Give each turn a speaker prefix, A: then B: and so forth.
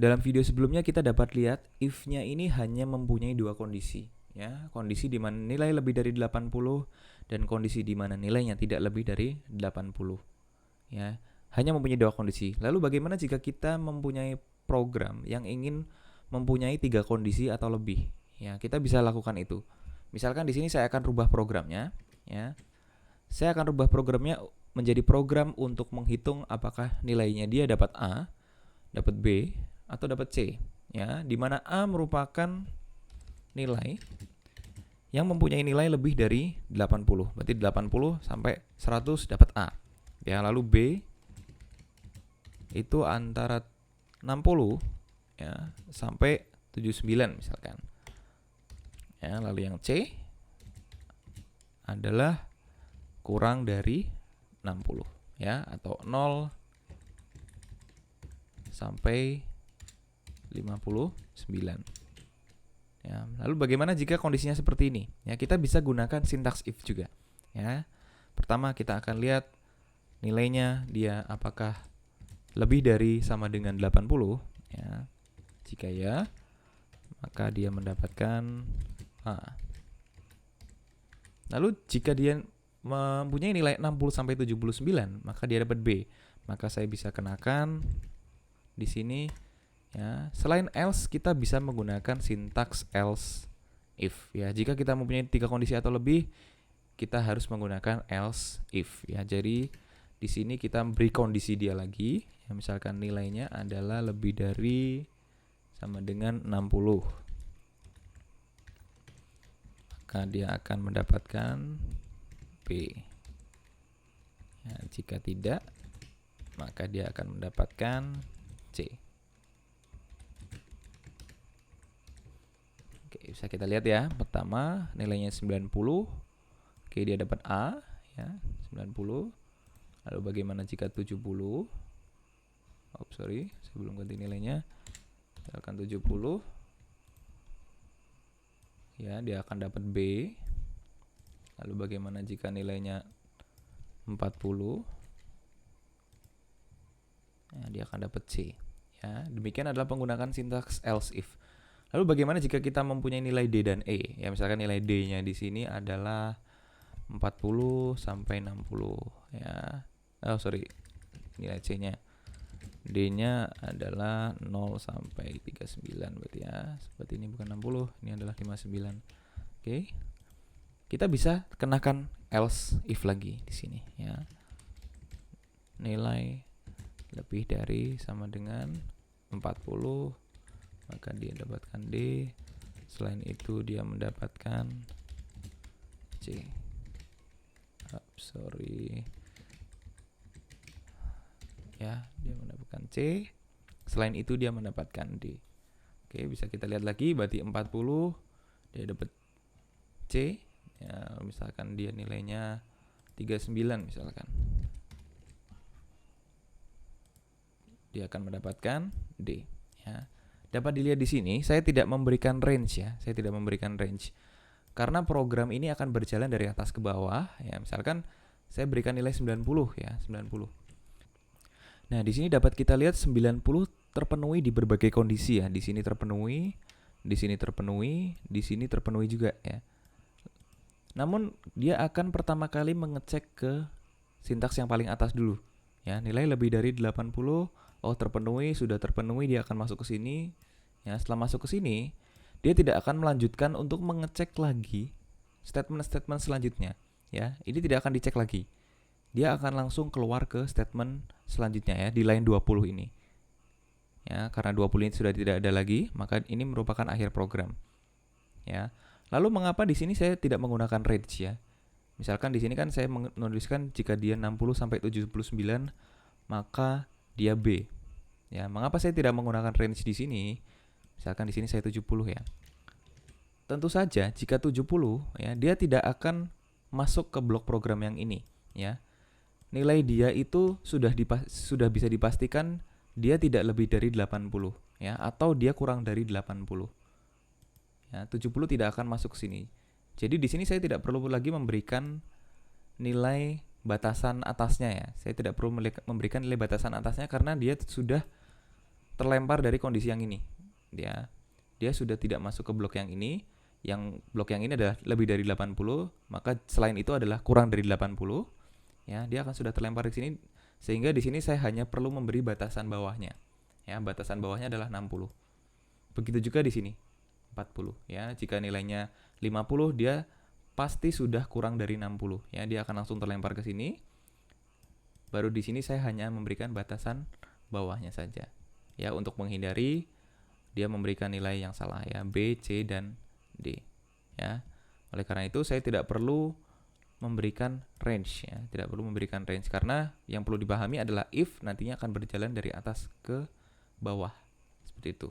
A: dalam video sebelumnya kita dapat lihat if-nya ini hanya mempunyai dua kondisi, ya. Kondisi di mana nilai lebih dari 80 dan kondisi di mana nilainya tidak lebih dari 80. Ya, hanya mempunyai dua kondisi. Lalu bagaimana jika kita mempunyai program yang ingin mempunyai tiga kondisi atau lebih? Ya, kita bisa lakukan itu. Misalkan di sini saya akan rubah programnya, ya. Saya akan rubah programnya menjadi program untuk menghitung apakah nilainya dia dapat A, dapat B, atau dapat C, ya, di mana A merupakan nilai yang mempunyai nilai lebih dari 80. Berarti 80 sampai 100 dapat A. Ya, lalu B itu antara 60 ya sampai 79 misalkan. Ya, lalu yang C adalah kurang dari 60 ya, atau 0 sampai 59. Ya, lalu bagaimana jika kondisinya seperti ini? Ya, kita bisa gunakan sintaks if juga. Ya. Pertama kita akan lihat nilainya dia apakah lebih dari sama dengan 80, ya. Jika ya, maka dia mendapatkan A. Lalu jika dia mempunyai nilai 60 sampai 79, maka dia dapat B. Maka saya bisa kenakan di sini, ya. Selain else, kita bisa menggunakan sintaks else if, ya. Jika kita mempunyai tiga kondisi atau lebih, kita harus menggunakan else if, ya. Jadi di sini kita beri kondisi dia lagi, ya. Misalkan nilainya adalah lebih dari sama dengan 60, maka dia akan mendapatkan B. Ya, jika tidak, maka dia akan mendapatkan C. Oke, bisa kita lihat ya. Pertama, nilainya 90. Oke, dia dapat A, ya, 90. Lalu bagaimana jika 70? Saya belum ganti nilainya. Misalkan 70. Ya, dia akan dapat B. Lalu bagaimana jika nilainya 40? Ya, dia akan dapat C. Ya, demikian adalah penggunaan sintaks else if. Lalu bagaimana jika kita mempunyai nilai D dan E? Ya, misalkan nilai D-nya di sini adalah 40 sampai 60, ya. Nilai C-nya. D-nya adalah 0 sampai 39 berarti ya. Seperti ini bukan 60, ini adalah 59. Oke. Kita bisa kenakan else if lagi di sini, ya. Nilai lebih dari sama dengan 40, maka dia dapatkan D. Selain itu dia mendapatkan C. Ya, dia mendapatkan C. Selain itu dia mendapatkan D. Oke, bisa kita lihat lagi, berarti 40 dia dapat C. Ya, misalkan dia nilainya 39 misalkan. Dia akan mendapatkan D, ya. Dapat dilihat di sini, saya tidak memberikan range, ya. Saya tidak memberikan range. Karena program ini akan berjalan dari atas ke bawah, ya. Misalkan saya berikan nilai 90, ya, 90. Nah, di sini dapat kita lihat 90 terpenuhi di berbagai kondisi, ya. Di sini terpenuhi, di sini terpenuhi, di sini terpenuhi juga, ya. Namun dia akan pertama kali mengecek ke sintaks yang paling atas dulu, ya. Nilai lebih dari 80, oh terpenuhi, sudah terpenuhi, dia akan masuk ke sini. Ya, setelah masuk ke sini, dia tidak akan melanjutkan untuk mengecek lagi statement-statement selanjutnya, ya. Ini tidak akan dicek lagi. Dia akan langsung keluar ke statement selanjutnya, ya, di line 20 ini. Ya, karena 20 ini sudah tidak ada lagi, maka ini merupakan akhir program. Ya. Lalu mengapa di sini saya tidak menggunakan range, ya? Misalkan di sini kan saya menuliskan jika dia 60 sampai 79, maka dia B. Ya, mengapa saya tidak menggunakan range di sini? Misalkan di sini saya 70, ya. Tentu saja jika 70, ya, dia tidak akan masuk ke blok program yang ini, ya. Nilai dia itu sudah bisa dipastikan dia tidak lebih dari 80, ya, atau dia kurang dari 80. Ya, 70 tidak akan masuk ke sini. Jadi di sini saya tidak perlu lagi memberikan nilai batasan atasnya, ya. Saya tidak perlu memberikan nilai batasan atasnya karena dia sudah terlempar dari kondisi yang ini. Dia sudah tidak masuk ke blok yang ini. Yang blok yang ini adalah lebih dari 80, maka selain itu adalah kurang dari 80. Ya, dia akan sudah terlempar di sini, sehingga di sini saya hanya perlu memberi batasan bawahnya. Ya, batasan bawahnya adalah 60. Begitu juga di sini 40. Ya, jika nilainya 50, dia pasti sudah kurang dari 60. Ya, dia akan langsung terlempar ke sini. Baru di sini saya hanya memberikan batasan bawahnya saja. Ya, untuk menghindari dia memberikan nilai yang salah ya, B, C dan D. Ya. Oleh karena itu saya tidak perlu memberikan range ya, tidak perlu memberikan range karena yang perlu dipahami adalah if nantinya akan berjalan dari atas ke bawah. Seperti itu.